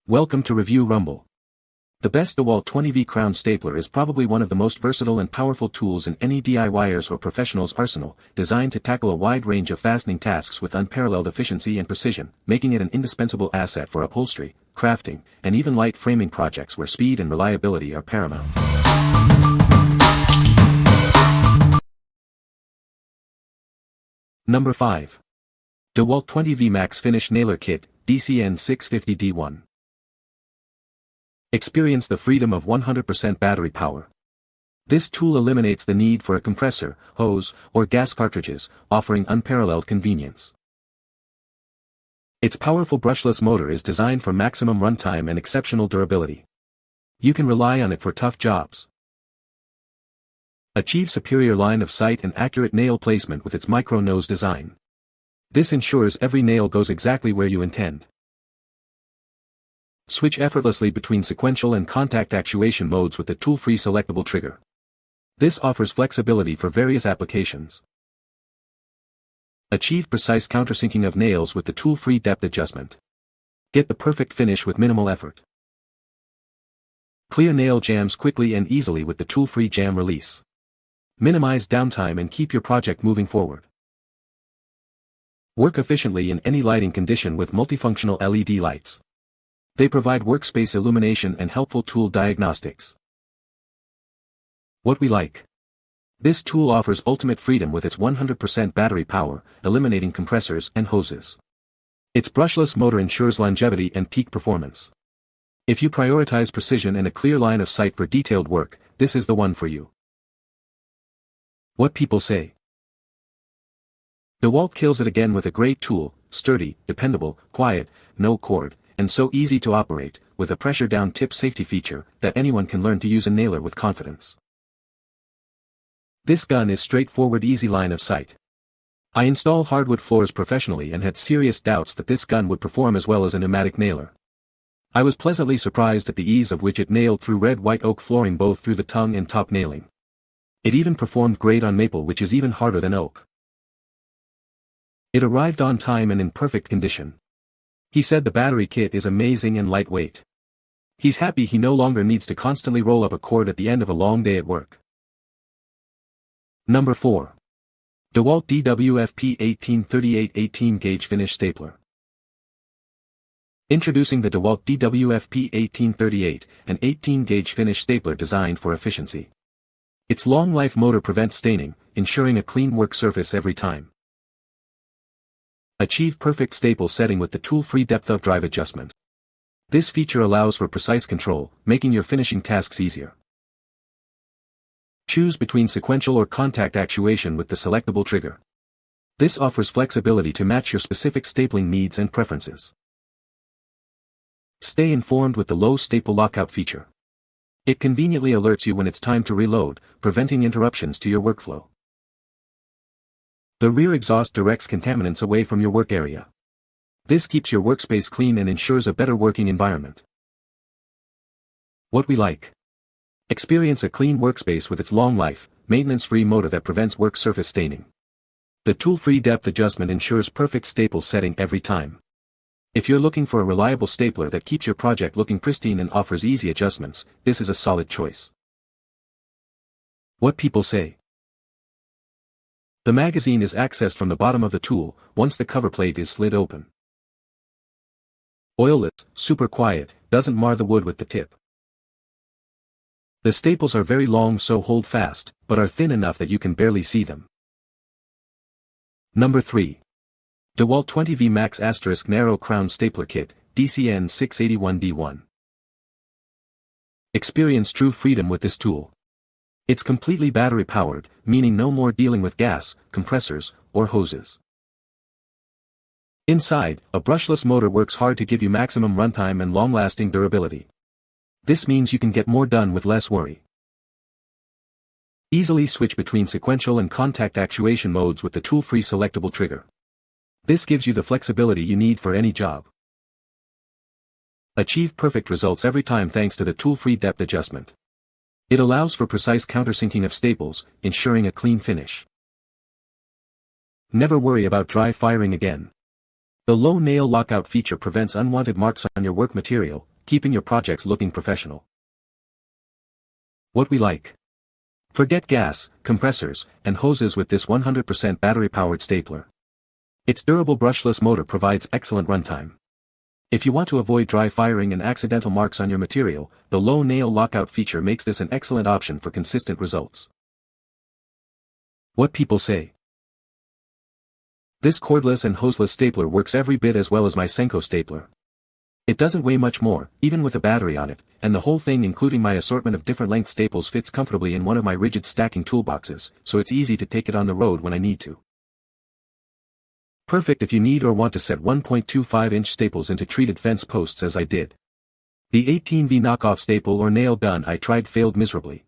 Welcome to Review Rumble. The best Dewalt 20v crown stapler is probably one of the most versatile and powerful tools in any DIYer's or professional's arsenal, designed to tackle a wide range of fastening tasks with unparalleled efficiency and precision, making it an indispensable asset for upholstery, crafting, and even light framing projects where speed and reliability are paramount. Number 5. Dewalt 20v Max Finish Nailer Kit, DCN 650D1. Experience the freedom of 100% battery power. This tool eliminates the need for a compressor, hose, or gas cartridges, offering unparalleled convenience. Its powerful brushless motor is designed for maximum runtime and exceptional durability. You can rely on it for tough jobs. Achieve superior line of sight and accurate nail placement with its micro nose design. This ensures every nail goes exactly where you intend. Switch effortlessly between sequential and contact actuation modes with the tool-free selectable trigger. This offers flexibility for various applications. Achieve precise countersinking of nails with the tool-free depth adjustment. Get the perfect finish with minimal effort. Clear nail jams quickly and easily with the tool-free jam release. Minimize downtime and keep your project moving forward. Work efficiently in any lighting condition with multifunctional LED lights. They provide workspace illumination and helpful tool diagnostics. What we like. This tool offers ultimate freedom with its 100% battery power, eliminating compressors and hoses. Its brushless motor ensures longevity and peak performance. If you prioritize precision and a clear line of sight for detailed work, this is the one for you. What people say. Dewalt kills it again with a great tool, sturdy, dependable, quiet, no cord, and so easy to operate, with a pressure-down tip safety feature, that anyone can learn to use a nailer with confidence. This gun is straightforward, easy line of sight. I install hardwood floors professionally and had serious doubts that this gun would perform as well as a pneumatic nailer. I was pleasantly surprised at the ease of which it nailed through red white oak flooring both through the tongue and top nailing. It even performed great on maple, which is even harder than oak. It arrived on time and in perfect condition. He said the battery kit is amazing and lightweight. He's happy he no longer needs to constantly roll up a cord at the end of a long day at work. Number 4. Dewalt DWFP 1838 18-gauge finish stapler. Introducing the Dewalt DWFP 1838, an 18-gauge finish stapler designed for efficiency. Its long-life motor prevents staining, ensuring a clean work surface every time. Achieve perfect staple setting with the tool-free depth of drive adjustment. This feature allows for precise control, making your finishing tasks easier. Choose between sequential or contact actuation with the selectable trigger. This offers flexibility to match your specific stapling needs and preferences. Stay informed with the low staple lockout feature. It conveniently alerts you when it's time to reload, preventing interruptions to your workflow. The rear exhaust directs contaminants away from your work area. This keeps your workspace clean and ensures a better working environment. What we like. Experience a clean workspace with its long life, maintenance-free motor that prevents work surface staining. The tool-free depth adjustment ensures perfect staple setting every time. If you're looking for a reliable stapler that keeps your project looking pristine and offers easy adjustments, this is a solid choice. What people say. The magazine is accessed from the bottom of the tool, once the cover plate is slid open. Oilless, super quiet, doesn't mar the wood with the tip. The staples are very long, so hold fast, but are thin enough that you can barely see them. Number 3. Dewalt 20v Max * Narrow Crown Stapler Kit, DCN 681D1. Experience true freedom with this tool. It's completely battery-powered, meaning no more dealing with gas, compressors, or hoses. Inside, a brushless motor works hard to give you maximum runtime and long-lasting durability. This means you can get more done with less worry. Easily switch between sequential and contact actuation modes with the tool-free selectable trigger. This gives you the flexibility you need for any job. Achieve perfect results every time thanks to the tool-free depth adjustment. It allows for precise countersinking of staples, ensuring a clean finish. Never worry about dry firing again. The low nail lockout feature prevents unwanted marks on your work material, keeping your projects looking professional. What we like. Forget gas, compressors, and hoses with this 100% battery-powered stapler. Its durable brushless motor provides excellent runtime. If you want to avoid dry firing and accidental marks on your material, the low nail lockout feature makes this an excellent option for consistent results. What people say. This cordless and hoseless stapler works every bit as well as my Senko stapler. It doesn't weigh much more, even with a battery on it, and the whole thing including my assortment of different length staples fits comfortably in one of my rigid stacking toolboxes, so it's easy to take it on the road when I need to. Perfect if you need or want to set 1.25-inch staples into treated fence posts as I did. The 18V knockoff staple or nail gun I tried failed miserably.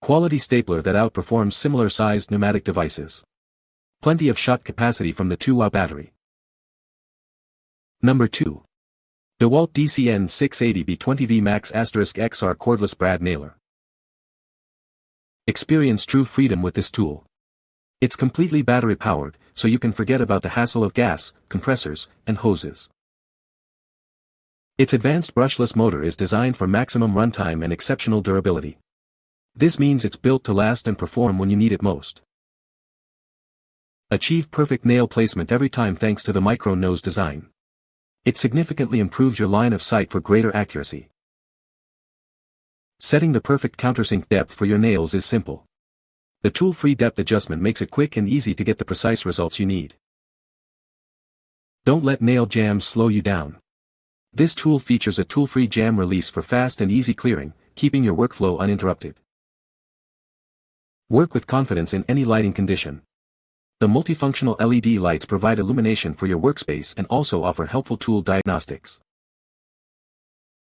Quality stapler that outperforms similar-sized pneumatic devices. Plenty of shot capacity from the 2Ah battery. Number 2. Dewalt DCN 680B 20V Max *XR Cordless Brad Nailer. Experience true freedom with this tool. It's completely battery-powered, so you can forget about the hassle of gas, compressors, and hoses. Its advanced brushless motor is designed for maximum runtime and exceptional durability. This means it's built to last and perform when you need it most. Achieve perfect nail placement every time thanks to the micro nose design. It significantly improves your line of sight for greater accuracy. Setting the perfect countersink depth for your nails is simple. The tool-free depth adjustment makes it quick and easy to get the precise results you need. Don't let nail jams slow you down. This tool features a tool-free jam release for fast and easy clearing, keeping your workflow uninterrupted. Work with confidence in any lighting condition. The multifunctional LED lights provide illumination for your workspace and also offer helpful tool diagnostics.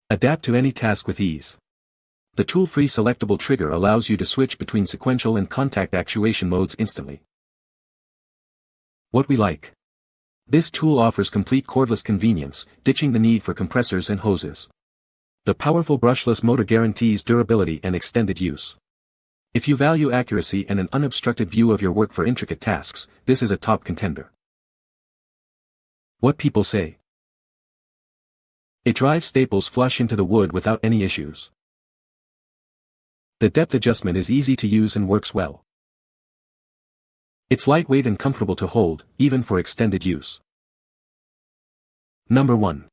Adapt to any task with ease. The tool-free selectable trigger allows you to switch between sequential and contact actuation modes instantly. What we like. This tool offers complete cordless convenience, ditching the need for compressors and hoses. The powerful brushless motor guarantees durability and extended use. If you value accuracy and an unobstructed view of your work for intricate tasks, this is a top contender. What people say. It drives staples flush into the wood without any issues. The depth adjustment is easy to use and works well. It's lightweight and comfortable to hold, even for extended use. Number 1.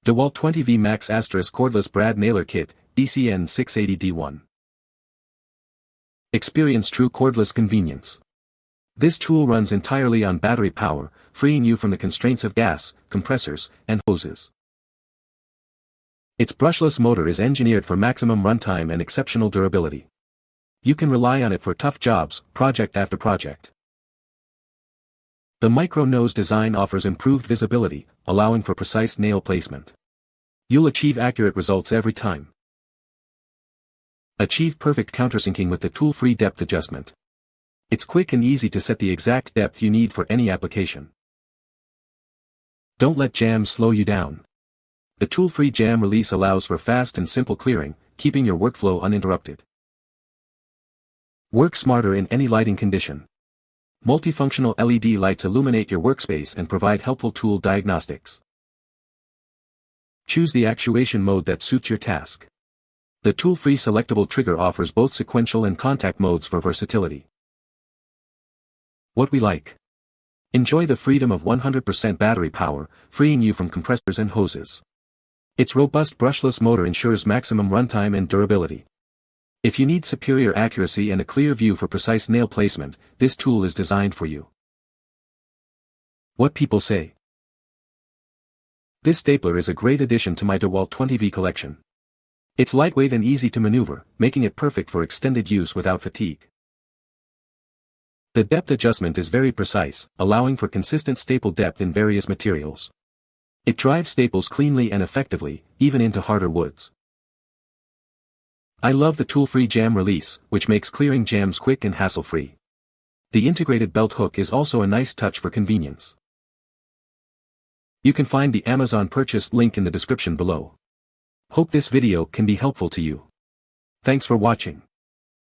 Dewalt 20v Max * Cordless Brad Nailer Kit, DCN 680D1. Experience true cordless convenience. This tool runs entirely on battery power, freeing you from the constraints of gas, compressors, and hoses. Its brushless motor is engineered for maximum runtime and exceptional durability. You can rely on it for tough jobs, project after project. The micro nose design offers improved visibility, allowing for precise nail placement. You'll achieve accurate results every time. Achieve perfect countersinking with the tool-free depth adjustment. It's quick and easy to set the exact depth you need for any application. Don't let jams slow you down. The tool-free jam release allows for fast and simple clearing, keeping your workflow uninterrupted. Work smarter in any lighting condition. Multifunctional LED lights illuminate your workspace and provide helpful tool diagnostics. Choose the actuation mode that suits your task. The tool-free selectable trigger offers both sequential and contact modes for versatility. What we like. Enjoy the freedom of 100% battery power, freeing you from compressors and hoses. Its robust brushless motor ensures maximum runtime and durability. If you need superior accuracy and a clear view for precise nail placement, this tool is designed for you. What people say. This stapler is a great addition to my Dewalt 20v collection. It's lightweight and easy to maneuver, making it perfect for extended use without fatigue. The depth adjustment is very precise, allowing for consistent staple depth in various materials. It drives staples cleanly and effectively, even into harder woods. I love the tool-free jam release, which makes clearing jams quick and hassle-free. The integrated belt hook is also a nice touch for convenience. You can find the Amazon purchase link in the description below. Hope this video can be helpful to you. Thanks for watching.